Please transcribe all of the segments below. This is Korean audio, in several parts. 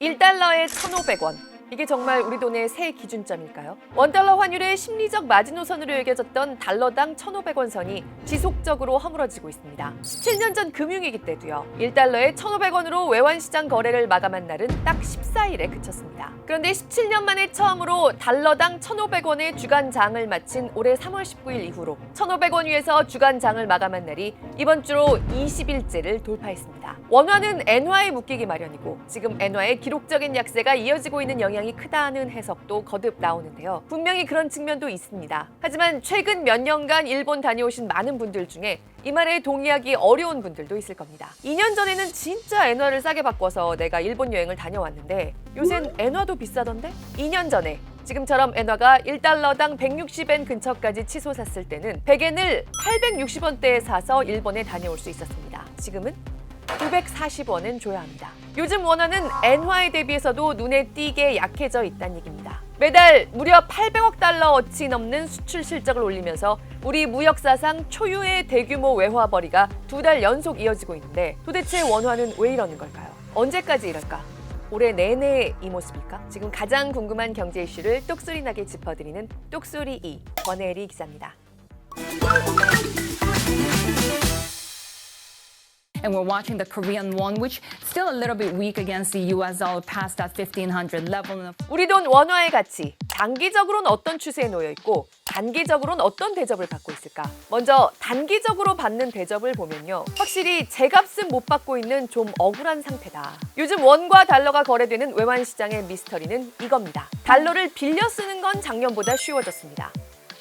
1달러에 1,500원. 이게 정말 우리 돈의 새 기준점일까요? 원달러 환율의 심리적 마지노선으로 여겨졌던 달러당 1,500원 선이 지속적으로 허물어지고 있습니다. 17년 전 금융위기 때도요. 1달러에 1,500원으로 외환시장 거래를 마감한 날은 딱 14일에 그쳤습니다. 그런데 17년 만에 처음으로 달러당 1,500원의 주간장을 마친 올해 3월 19일 이후로 1,500원 위에서 주간장을 마감한 날이 이번 주로 20일째를 돌파했습니다. 원화는 엔화에 묶이기 마련이고 지금 엔화의 기록적인 약세가 이어지고 있는 영향이 크다는 해석도 거듭 나오는데요. 분명히 그런 측면도 있습니다. 하지만 최근 몇 년간 일본 다녀오신 많은 분들 중에 이 말에 동의하기 어려운 분들도 있을 겁니다. 2년 전에는 진짜 엔화를 싸게 바꿔서 내가 일본 여행을 다녀왔는데 요샌 엔화도 비싸던데? 2년 전에 지금처럼 엔화가 1달러당 160엔 근처까지 치솟았을 때는 100엔을 860원대에 사서 일본에 다녀올 수 있었습니다. 지금은 940원은 줘야 합니다. 요즘 원화는 엔화에 대비해서도 눈에 띄게 약해져 있다는 얘기입니다. 매달 무려 800억 달러어치 넘는 수출 실적을 올리면서 우리 무역사상 초유의 대규모 외화벌이가 2달 연속 이어지고 있는데 도대체 원화는 왜 이러는 걸까요? 언제까지 이럴까? 올해 내내 이 모습일까? 지금 가장 궁금한 경제 이슈를 똑소리나게 짚어드리는 똑소리 2 권혜리 기자입니다. And we're watching the Korean won, which still a little bit weak against the US dollar past that 1500 level. 우리 돈 원화의 가치, 장기적으로는 어떤 추세에 놓여 있고 단기적으로는 어떤 대접을 받고 있을까? 먼저 단기적으로 받는 대접을 보면요. 확실히 제값은 못 받고 있는 좀 억울한 상태다. 요즘 원과 달러가 거래되는 외환시장의 미스터리는 이겁니다. 달러를 빌려 쓰는 건 작년보다 쉬워졌습니다.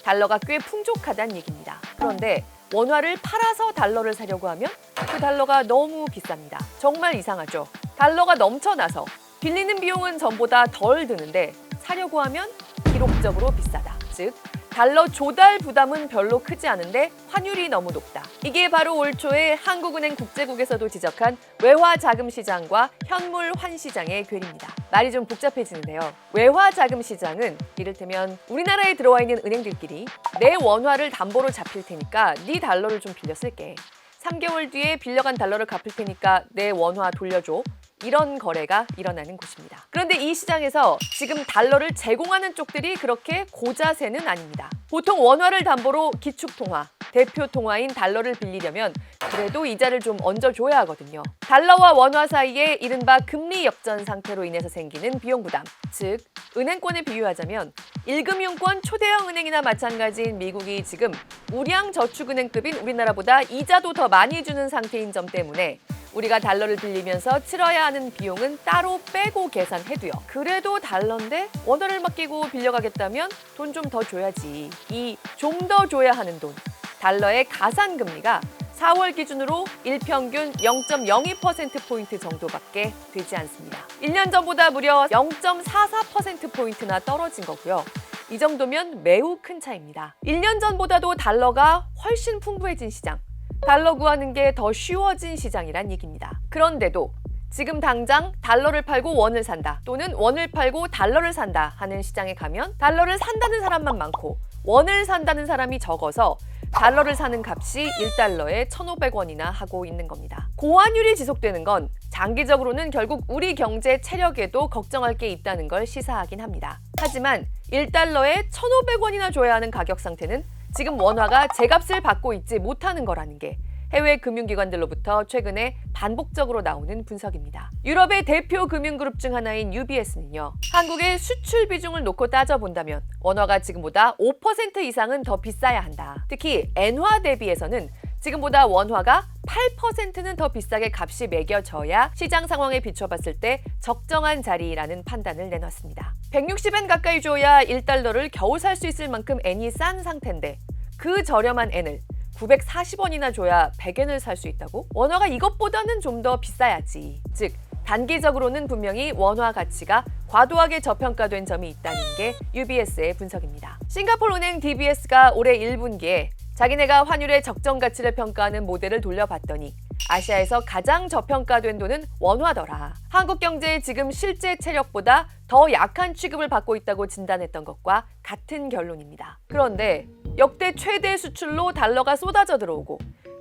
달러가 꽤 풍족하다는 얘기입니다. 그런데 원화를 팔아서 달러를 사려고 하면 그 달러가 너무 비쌉니다. 정말 이상하죠? 달러가 넘쳐나서 빌리는 비용은 전보다 덜 드는데 사려고 하면 기록적으로 비싸다. 즉, 달러 조달 부담은 별로 크지 않은데 환율이 너무 높다. 이게 바로 올 초에 한국은행 국제국에서도 지적한 외화자금시장과 현물환시장의 괴리입니다. 말이 좀 복잡해지는데요. 외화자금시장은 이를테면 우리나라에 들어와 있는 은행들끼리 내 원화를 담보로 잡힐 테니까 네 달러를 좀 빌려 쓸게. 3개월 뒤에 빌려간 달러를 갚을 테니까 내 원화 돌려줘. 이런 거래가 일어나는 곳입니다. 그런데 이 시장에서 지금 달러를 제공하는 쪽들이 그렇게 고자세는 아닙니다. 보통 원화를 담보로 기축통화, 대표 통화인 달러를 빌리려면 그래도 이자를 좀 얹어줘야 하거든요. 달러와 원화 사이에 이른바 금리 역전 상태로 인해서 생기는 비용 부담, 즉 은행권에 비유하자면 1금융권 초대형 은행이나 마찬가지인 미국이 지금 우량저축은행급인 우리나라보다 이자도 더 많이 주는 상태인 점 때문에 우리가 달러를 빌리면서 치러야 하는 비용은 따로 빼고 계산해도요. 그래도 달러인데 원화를 맡기고 빌려가겠다면 돈 좀 더 줘야지. 이 좀 더 줘야 하는 돈, 달러의 가산금리가 4월 기준으로 일평균 0.02%포인트 정도밖에 되지 않습니다. 1년 전보다 무려 0.44%포인트나 떨어진 거고요. 이 정도면 매우 큰 차이입니다. 1년 전보다도 달러가 훨씬 풍부해진 시장, 달러 구하는 게 더 쉬워진 시장이란 얘기입니다. 그런데도 지금 당장 달러를 팔고 원을 산다 또는 원을 팔고 달러를 산다 하는 시장에 가면 달러를 산다는 사람만 많고 원을 산다는 사람이 적어서 달러를 사는 값이 1달러에 1,500원이나 하고 있는 겁니다. 고환율이 지속되는 건 장기적으로는 결국 우리 경제 체력에도 걱정할 게 있다는 걸 시사하긴 합니다. 하지만 1달러에 1,500원이나 줘야 하는 가격 상태는 지금 원화가 제값을 받고 있지 못하는 거라는 게 해외 금융기관들로부터 최근에 반복적으로 나오는 분석입니다. 유럽의 대표 금융그룹 중 하나인 UBS는요. 한국의 수출 비중을 놓고 따져본다면 원화가 지금보다 5% 이상은 더 비싸야 한다. 특히 엔화 대비해서는 지금보다 원화가 8%는 더 비싸게 값이 매겨져야 시장 상황에 비춰봤을 때 적정한 자리라는 판단을 내놨습니다. 160엔 가까이 줘야 1달러를 겨우 살 수 있을 만큼 엔이 싼 상태인데 그 저렴한 엔을 940원이나 줘야 100엔을 살 수 있다고? 원화가 이것보다는 좀 더 비싸야지. 즉, 단기적으로는 분명히 원화 가치가 과도하게 저평가된 점이 있다는 게 UBS의 분석입니다. 싱가포르 은행 DBS가 올해 1분기에 자기네가 환율의 적정 가치를 평가하는 모델을 돌려봤더니 아시아에서 가장 저평가된 돈은 원화더라. 한국 경제의 지금 실제 체력보다 더 약한 취급을 받고 있다고 진단했던 것과 같은 결론입니다. 그런데 역대 최대 수출로 달러가 쏟아져 들어오고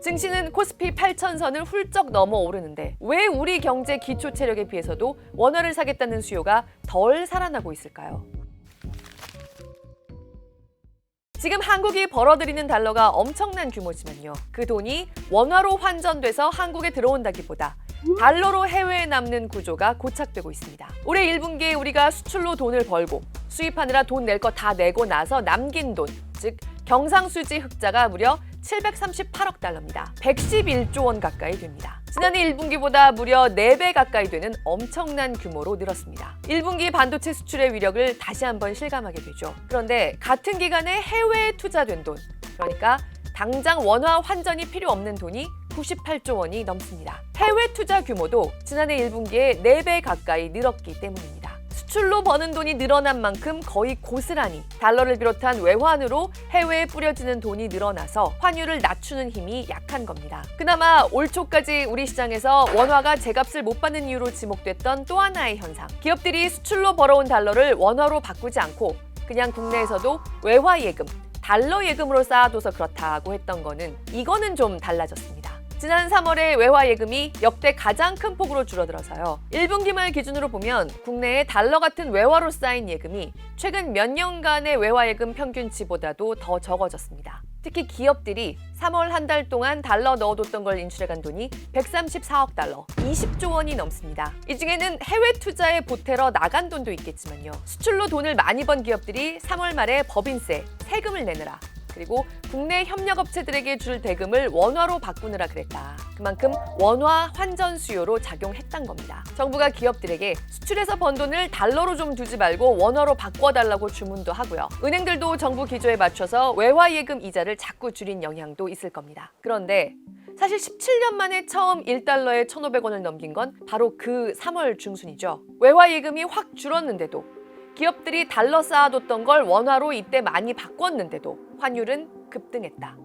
증시는 코스피 8,000선을 훌쩍 넘어오르는데 왜 우리 경제 기초 체력에 비해서도 원화를 사겠다는 수요가 덜 살아나고 있을까요? 지금 한국이 벌어들이는 달러가 엄청난 규모지만요. 그 돈이 원화로 환전돼서 한국에 들어온다기보다 달러로 해외에 남는 구조가 고착되고 있습니다. 올해 1분기에 우리가 수출로 돈을 벌고 수입하느라 돈 낼 거 다 내고 나서 남긴 돈, 즉 경상수지 흑자가 무려 738억 달러입니다. 111조 원 가까이 됩니다. 지난해 1분기보다 무려 4배 가까이 되는 엄청난 규모로 늘었습니다. 1분기 반도체 수출의 위력을 다시 한번 실감하게 되죠. 그런데 같은 기간에 해외에 투자된 돈, 그러니까 당장 원화 환전이 필요 없는 돈이 98조 원이 넘습니다. 해외 투자 규모도 지난해 1분기에 4배 가까이 늘었기 때문입니다. 수출로 버는 돈이 늘어난 만큼 거의 고스란히 달러를 비롯한 외환으로 해외에 뿌려지는 돈이 늘어나서 환율을 낮추는 힘이 약한 겁니다. 그나마 올 초까지 우리 시장에서 원화가 제값을 못 받는 이유로 지목됐던 또 하나의 현상. 기업들이 수출로 벌어온 달러를 원화로 바꾸지 않고 그냥 국내에서도 외화 예금, 달러 예금으로 쌓아둬서 그렇다고 했던 거는 이거는 좀 달라졌습니다. 지난 3월에 외화 예금이 역대 가장 큰 폭으로 줄어들어서요. 1분기 말 기준으로 보면 국내에 달러 같은 외화로 쌓인 예금이 최근 몇 년간의 외화 예금 평균치보다도 더 적어졌습니다. 특히 기업들이 3월 한 달 동안 달러 넣어뒀던 걸 인출해간 돈이 134억 달러, 20조 원이 넘습니다. 이 중에는 해외 투자에 보태러 나간 돈도 있겠지만요. 수출로 돈을 많이 번 기업들이 3월 말에 법인세, 세금을 내느라 그리고 국내 협력업체들에게 줄 대금을 원화로 바꾸느라 그랬다. 그만큼 원화 환전 수요로 작용했단 겁니다. 정부가 기업들에게 수출해서 번 돈을 달러로 좀 두지 말고 원화로 바꿔달라고 주문도 하고요. 은행들도 정부 기조에 맞춰서 외화 예금 이자를 자꾸 줄인 영향도 있을 겁니다. 그런데 사실 17년 만에 처음 1달러에 1,500원을 넘긴 건 바로 그 3월 중순이죠. 외화 예금이 확 줄었는데도 기업들이 달러 쌓아뒀던 걸 원화로 이때 많이 바꿨는데도 환율은 급등했다.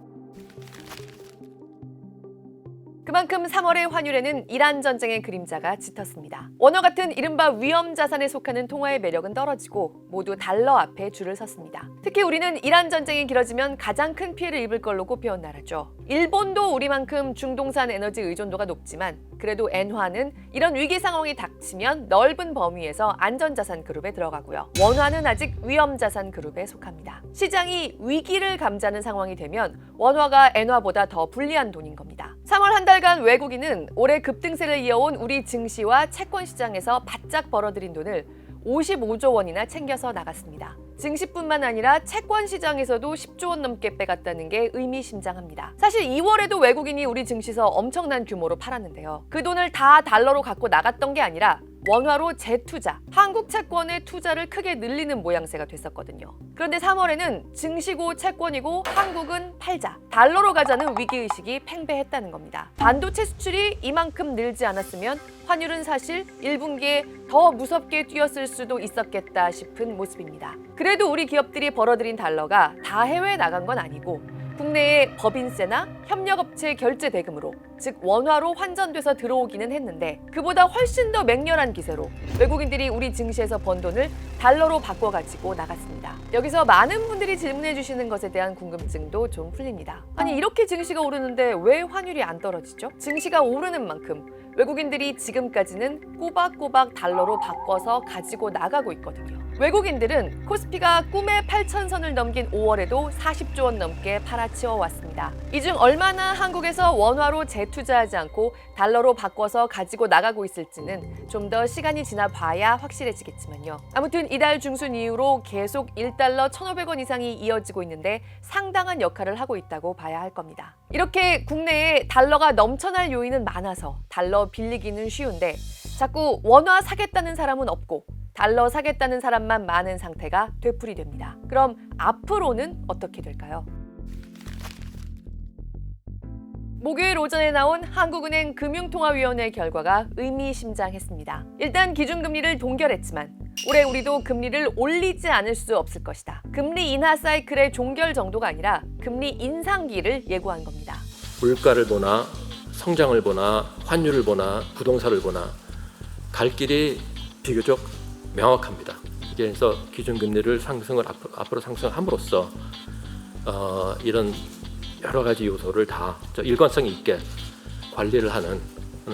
그만큼 3월의 환율에는 이란 전쟁의 그림자가 짙었습니다. 원화 같은 이른바 위험 자산에 속하는 통화의 매력은 떨어지고 모두 달러 앞에 줄을 섰습니다. 특히 우리는 이란 전쟁이 길어지면 가장 큰 피해를 입을 걸로 꼽혀온 나라죠. 일본도 우리만큼 중동산 에너지 의존도가 높지만 그래도 엔화는 이런 위기 상황이 닥치면 넓은 범위에서 안전자산 그룹에 들어가고요. 원화는 아직 위험자산 그룹에 속합니다. 시장이 위기를 감지하는 상황이 되면 원화가 엔화보다 더 불리한 돈인 겁니다. 3월 한 달간 외국인은 올해 급등세를 이어온 우리 증시와 채권 시장에서 바짝 벌어들인 돈을 55조 원이나 챙겨서 나갔습니다. 증시뿐만 아니라 채권 시장에서도 10조 원 넘게 빼갔다는 게 의미심장합니다. 사실 2월에도 외국인이 우리 증시에서 엄청난 규모로 팔았는데요. 그 돈을 다 달러로 갖고 나갔던 게 아니라 원화로 재투자, 한국 채권의 투자를 크게 늘리는 모양새가 됐었거든요. 그런데 3월에는 증시고 채권이고 한국은 팔자, 달러로 가자는 위기의식이 팽배했다는 겁니다. 반도체 수출이 이만큼 늘지 않았으면 환율은 사실 1분기에 더 무섭게 뛰었을 수도 있었겠다 싶은 모습입니다. 그래도 우리 기업들이 벌어들인 달러가 다 해외에 나간 건 아니고 국내에 법인세나 협력업체 결제 대금으로, 즉 원화로 환전돼서 들어오기는 했는데 그보다 훨씬 더 맹렬한 기세로 외국인들이 우리 증시에서 번 돈을 달러로 바꿔가지고 나갔습니다. 여기서 많은 분들이 질문해 주시는 것에 대한 궁금증도 좀 풀립니다. 아니 이렇게 증시가 오르는데 왜 환율이 안 떨어지죠? 증시가 오르는 만큼 외국인들이 지금까지는 꼬박꼬박 달러로 바꿔서 가지고 나가고 있거든요. 외국인들은 코스피가 꿈의 8,000선을 넘긴 5월에도 40조 원 넘게 팔아치워 왔습니다. 이 중 얼마나 한국에서 원화로 재투자하지 않고 달러로 바꿔서 가지고 나가고 있을지는 좀 더 시간이 지나 봐야 확실해지겠지만요. 아무튼 이달 중순 이후로 계속 1달러 1,500원 이상이 이어지고 있는데 상당한 역할을 하고 있다고 봐야 할 겁니다. 이렇게 국내에 달러가 넘쳐날 요인은 많아서 달러 빌리기는 쉬운데 자꾸 원화 사겠다는 사람은 없고 달러 사겠다는 사람만 많은 상태가 되풀이됩니다. 그럼 앞으로는 어떻게 될까요? 목요일 오전에 나온 한국은행 금융통화위원회 결과가 의미심장했습니다. 일단 기준금리를 동결했지만 올해 우리도 금리를 올리지 않을 수 없을 것이다. 금리 인하 사이클의 종결 정도가 아니라 금리 인상기를 예고한 겁니다. 물가를 보나 성장을 보나 환율을 보나 부동산을 보나 갈 길이 비교적 명확합니다. 그래서 기준금리를 앞으로 상승함으로써 이런 여러 가지 요소를 다 일관성 있게 관리를 하는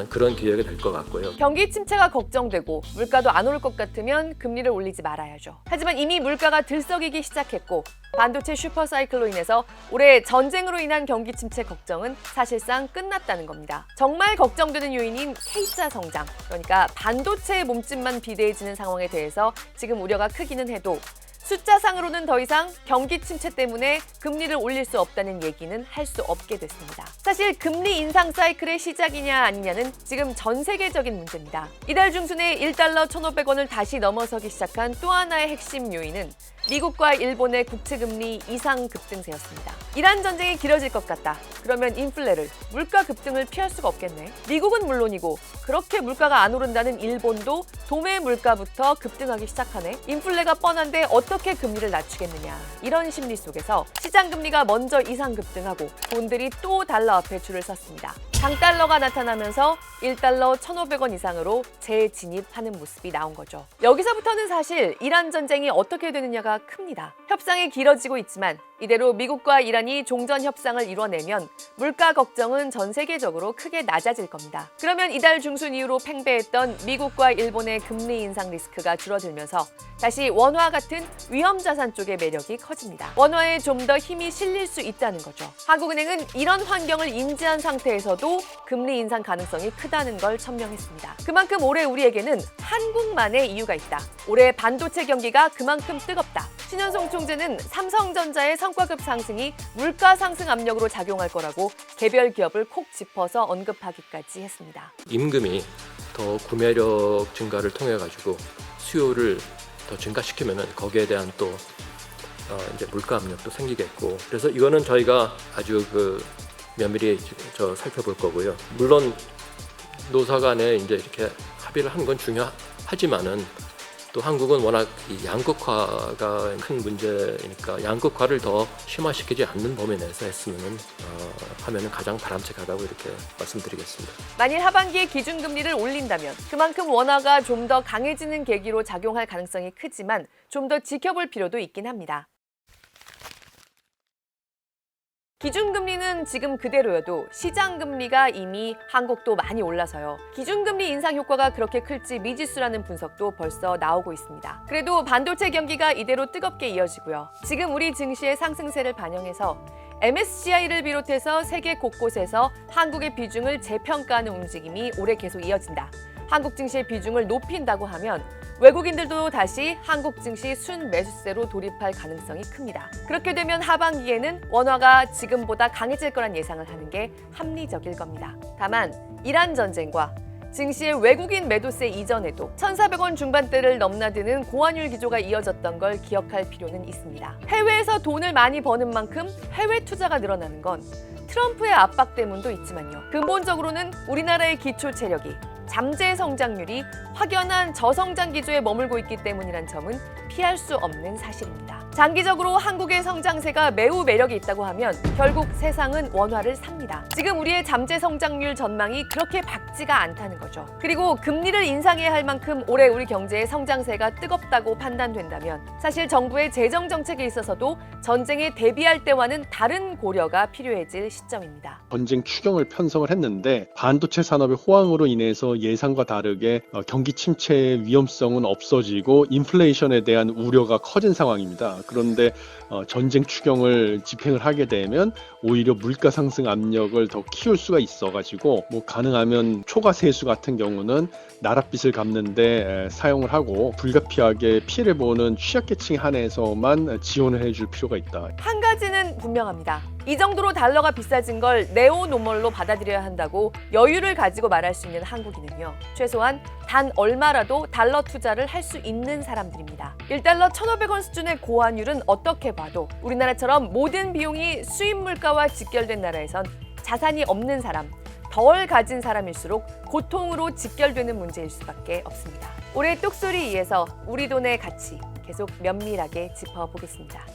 그런 기획이 될 것 같고요. 경기 침체가 걱정되고 물가도 안 오를 것 같으면 금리를 올리지 말아야죠. 하지만 이미 물가가 들썩이기 시작했고 반도체 슈퍼사이클로 인해서 올해 전쟁으로 인한 경기 침체 걱정은 사실상 끝났다는 겁니다. 정말 걱정되는 요인인 K자 성장, 그러니까 반도체의 몸집만 비대해지는 상황에 대해서 지금 우려가 크기는 해도 숫자상으로는 더 이상 경기 침체 때문에 금리를 올릴 수 없다는 얘기는 할 수 없게 됐습니다. 사실 금리 인상 사이클의 시작이냐 아니냐는 지금 전 세계적인 문제입니다. 이달 중순에 1달러 1,500원을 다시 넘어서기 시작한 또 하나의 핵심 요인은 미국과 일본의 국채금리 이상 급등세였습니다. 이란 전쟁이 길어질 것 같다. 그러면 인플레를, 물가 급등을 피할 수가 없겠네. 미국은 물론이고 그렇게 물가가 안 오른다는 일본도 도매 물가부터 급등하기 시작하네. 인플레가 뻔한데 어떻게 금리를 낮추겠느냐. 이런 심리 속에서 시장 금리가 먼저 이상 급등하고 본들이 또 달러 앞에 줄을 섰습니다. 강달러가 나타나면서 1달러 1,500원 이상으로 재진입하는 모습이 나온 거죠. 여기서부터는 사실 이란 전쟁이 어떻게 되느냐가 큽니다. 협상이 길어지고 있지만 이대로 미국과 이란이 종전 협상을 이뤄내면 물가 걱정은 전 세계적으로 크게 낮아질 겁니다. 그러면 이달 중순 이후로 팽배했던 미국과 일본의 금리 인상 리스크가 줄어들면서 다시 원화 같은 위험 자산 쪽의 매력이 커집니다. 원화에 좀 더 힘이 실릴 수 있다는 거죠. 한국은행은 이런 환경을 인지한 상태에서도 금리 인상 가능성이 크다는 걸 천명했습니다. 그만큼 올해 우리에게는 한국만의 이유가 있다. 올해 반도체 경기가 그만큼 뜨겁다. 신현송 총재는 삼성전자의 성과급 상승이 물가 상승 압력으로 작용할 거라고 개별 기업을 콕 짚어서 언급하기까지 했습니다. 임금이 더 구매력 증가를 통해 가지고 수요를 더 증가시키면은 거기에 대한 또 이제 물가 압력도 생기겠고, 그래서 이거는 저희가 아주 면밀히 살펴볼 거고요. 물론 노사 간에 이제 이렇게 합의를 하는 건 중요하지만은 또 한국은 워낙 이 양극화가 큰 문제니까 양극화를 더 심화시키지 않는 범위 내에서 하면은 가장 바람직하다고 이렇게 말씀드리겠습니다. 만일 하반기에 기준금리를 올린다면 그만큼 원화가 좀 더 강해지는 계기로 작용할 가능성이 크지만 좀 더 지켜볼 필요도 있긴 합니다. 기준금리는 지금 그대로여도 시장금리가 이미 한국도 많이 올라서요. 기준금리 인상 효과가 그렇게 클지 미지수라는 분석도 벌써 나오고 있습니다. 그래도 반도체 경기가 이대로 뜨겁게 이어지고요. 지금 우리 증시의 상승세를 반영해서 MSCI를 비롯해서 세계 곳곳에서 한국의 비중을 재평가하는 움직임이 올해 계속 이어진다. 한국 증시의 비중을 높인다고 하면 외국인들도 다시 한국 증시 순매수세로 돌입할 가능성이 큽니다. 그렇게 되면 하반기에는 원화가 지금보다 강해질 거란 예상을 하는 게 합리적일 겁니다. 다만 이란 전쟁과 증시의 외국인 매도세 이전에도 1,400원 중반대를 넘나드는 고환율 기조가 이어졌던 걸 기억할 필요는 있습니다. 해외에서 돈을 많이 버는 만큼 해외 투자가 늘어나는 건 트럼프의 압박 때문도 있지만요. 근본적으로는 우리나라의 기초 체력이 잠재 성장률이 확연한 저성장 기조에 머물고 있기 때문이란 점은 피할 수 없는 사실입니다. 장기적으로 한국의 성장세가 매우 매력이 있다고 하면 결국 세상은 원화를 삽니다. 지금 우리의 잠재 성장률 전망이 그렇게 밝지가 않다는 거죠. 그리고 금리를 인상해야 할 만큼 올해 우리 경제의 성장세가 뜨겁다고 판단된다면 사실 정부의 재정 정책에 있어서도 전쟁에 대비할 때와는 다른 고려가 필요해질 시점입니다. 전쟁 추경을 편성을 했는데 반도체 산업의 호황으로 인해서 예상과 다르게 경기 침체의 위험성은 없어지고 인플레이션에 대한 우려가 커진 상황입니다. 그런데 전쟁 추경을 집행을 하게 되면 오히려 물가 상승 압력을 더 키울 수가 있어가지고 가능하면 초과 세수 같은 경우는 나랏빚을 갚는데 사용을 하고 불가피하게 피해를 보는 취약계층에 한해서만 지원을 해줄 필요가 있다. 한 가지는 분명합니다. 이 정도로 달러가 비싸진 걸 네오노멀로 받아들여야 한다고 여유를 가지고 말할 수 있는 한국인은요. 최소한 단 얼마라도 달러 투자를 할 수 있는 사람들입니다. 1달러 1,500원 수준의 고환율은 어떻게 봐도 우리나라처럼 모든 비용이 수입 물가와 직결된 나라에선 자산이 없는 사람, 덜 가진 사람일수록 고통으로 직결되는 문제일 수밖에 없습니다. 올해 똑소리 2에서 우리 돈의 가치 계속 면밀하게 짚어보겠습니다.